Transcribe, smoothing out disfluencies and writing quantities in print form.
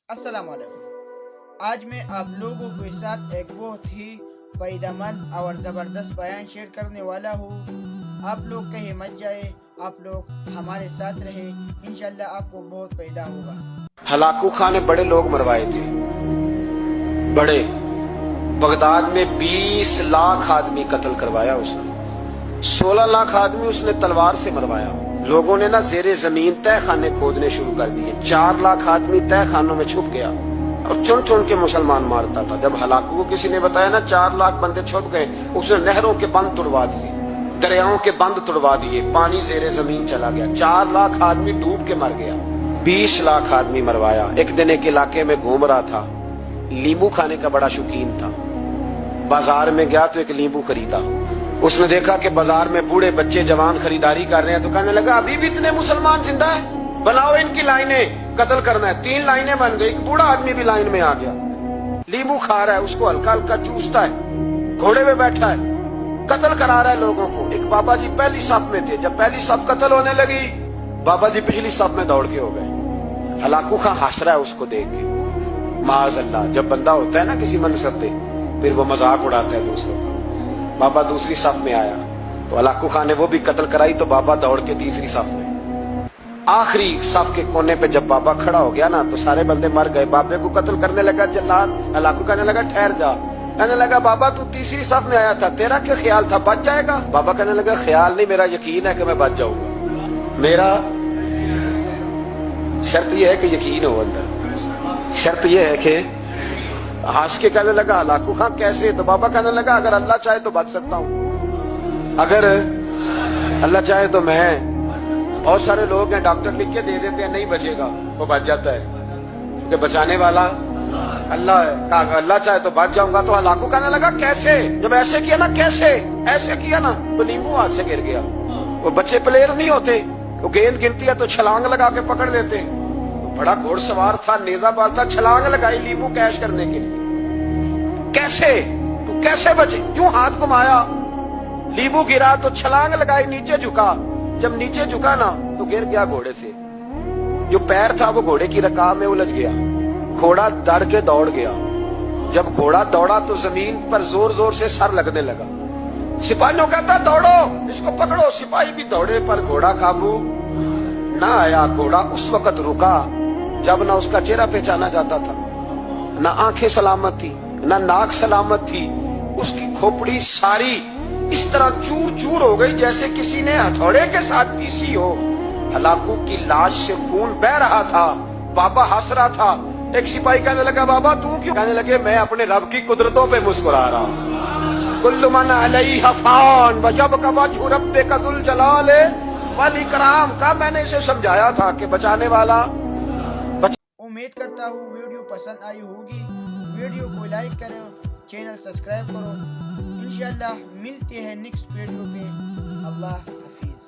السلام علیکم۔ آج میں آپ لوگوں کے ساتھ ایک بہت ہی فائدہ مند اور زبردست بیان شیئر کرنے والا ہوں۔ آپ لوگ کہیں مت جائے، آپ لوگ ہمارے ساتھ رہے، انشاءاللہ آپ کو بہت فائدہ ہوگا۔ ہلاکو خان نے بڑے لوگ مروائے تھے، بڑے بغداد میں 20 لاکھ آدمی قتل کروایا اس نے، 16 لاکھ آدمی اس نے تلوار سے مروایا۔ لوگوں نے نا زیر زمین تہ خانے کھودنے شروع کر دیے، 4 لاکھ آدمی تہ خانوں میں چھپ گیا اور چن چن کے مسلمان مارتا تھا۔ جب ہلاکو کو کسی نے بتایا نا 4 لاکھ بندے چھپ گئے، اس نے نہروں کے بند توڑوا دیے، دریاؤں کے بند توڑوا دیے، پانی زیر زمین چلا گیا، 4 لاکھ آدمی ڈوب کے مر گیا، 20 لاکھ آدمی مروایا۔ ایک دن ایک علاقے میں گھوم رہا تھا، لیمو کھانے کا بڑا شوقین تھا، بازار میں گیا تو ایک لیمو خریدا۔ اس نے دیکھا کہ بازار میں بوڑھے بچے جوان خریداری کر رہے ہیں، تو کہنے لگا ابھی بھی اتنے مسلمان زندہ ہیں، بناؤ ان کی لائنیں، قتل کرنا ہے۔ 3 لائنیں بن گئی، ایک بوڑھا آدمی بھی لائن میں آ گیا، لیمو کھا رہا ہے، اس کو ہلکا ہلکا چوستا ہے، گھوڑے پہ بیٹھا ہے، قتل کرا رہا ہے لوگوں کو۔ ایک بابا جی پہلی صف میں تھے، جب پہلی صف قتل ہونے لگی، بابا جی پچھلی صف میں دوڑ کے ہو گئے۔ ہلاکو خان ہنس رہا ہے اس کو دیکھ کے، معاذ اللہ، جب بندہ ہوتا ہے نا کسی منصب پہ پھر وہ مذاق اڑاتا ہے دوسروں کا۔ بابا دوسری صف میں آیا تو ہلاکو خان نے وہ بھی قتل کرائی، تو بابا دوڑ کے تیسری صف میں۔ آخری صف کے کونے پہ جب بابا کھڑا ہو گیا نا تو سارے بندے مر گئے، بابے کو قتل کرنے لگا جلاد۔ ہلاکو کہنے لگا ٹھہر جا، کہنے لگا بابا تو تیسری صف میں آیا تھا، تیرا کیا خیال تھا بچ جائے گا؟ بابا کہنے لگا خیال نہیں، میرا یقین ہے کہ میں بچ جاؤں گا، میرا شرط یہ ہے کہ یقین ہو اندر، شرط یہ ہے کہ ہنس کے کہنے لگا ہلاکو خان کیسے؟ تو بابا کہنے لگا اگر اللہ چاہے تو بچ سکتا ہوں، اگر اللہ چاہے تو میں، بہت سارے لوگ ہیں ڈاکٹر لکھ کے دے دیتے ہیں نہیں بچے گا، وہ بچ جاتا ہے کیونکہ بچانے والا اللہ ہے۔ کہا اگر اللہ چاہے تو بچ جاؤں گا۔ تو ہلاکو کہنے لگا کیسے؟ جب ایسے کیا نا، کیسے ایسے کیا نا تو لیمو ہاتھ سے گر گیا۔ وہ بچے پلیئر نہیں ہوتے، وہ گیند گنتی ہے تو چھلانگ لگا کے پکڑ لیتے، بڑا گھوڑ سوار تھا، نیزہ بال تھا، چھلانگ لگائی لیمو کیش کرنے کے لیے۔ کیسے تو کیسے بچے؟ یوں ہاتھ گھمایا، لیمو گرا تو چھلانگ لگائی، نیچے جھکا، جب نیچے جھکا نا تو گر گیا گھوڑے سے، جو پیر تھا وہ گھوڑے کی رکاب میں الجھ گیا، گھوڑا ڈر کے دوڑ گیا۔ جب گھوڑا دوڑا تو زمین پر زور زور سے سر لگنے لگا، سپاہیوں کہتا دوڑو اس کو پکڑو، سپاہی بھی دوڑے پر گھوڑا قابو نہ آیا۔ گھوڑا اس وقت رکا جب نہ اس کا چہرہ پہچانا جاتا تھا، نہ آنکھیں سلامت تھی، نہ ناک سلامت تھی، اس کی کھوپڑی ساری اس طرح چور چور ہو گئی جیسے کسی نے ہتھوڑے کے ساتھ پیسی ہو۔ ہلاکو کی لاش سے خون بہ رہا تھا، بابا ہنس رہا تھا۔ ایک سپاہی کہنے لگا بابا تو کیوں؟ کہنے لگے میں اپنے رب کی قدرتوں پہ مسکرا رہا ہوں۔ کل من علیہ فان ویبقی وجہ ربک ذو الجلال والاکرام۔ کا میں نے اسے سمجھایا تھا کہ بچانے والا۔ امید کرتا ہوں ویڈیو پسند آئی ہوگی، ویڈیو کو لائک کرو، چینل سبسکرائب کرو۔ انشاءاللہ ملتے ہیں نیکسٹ ویڈیو پہ۔ اللہ حافظ۔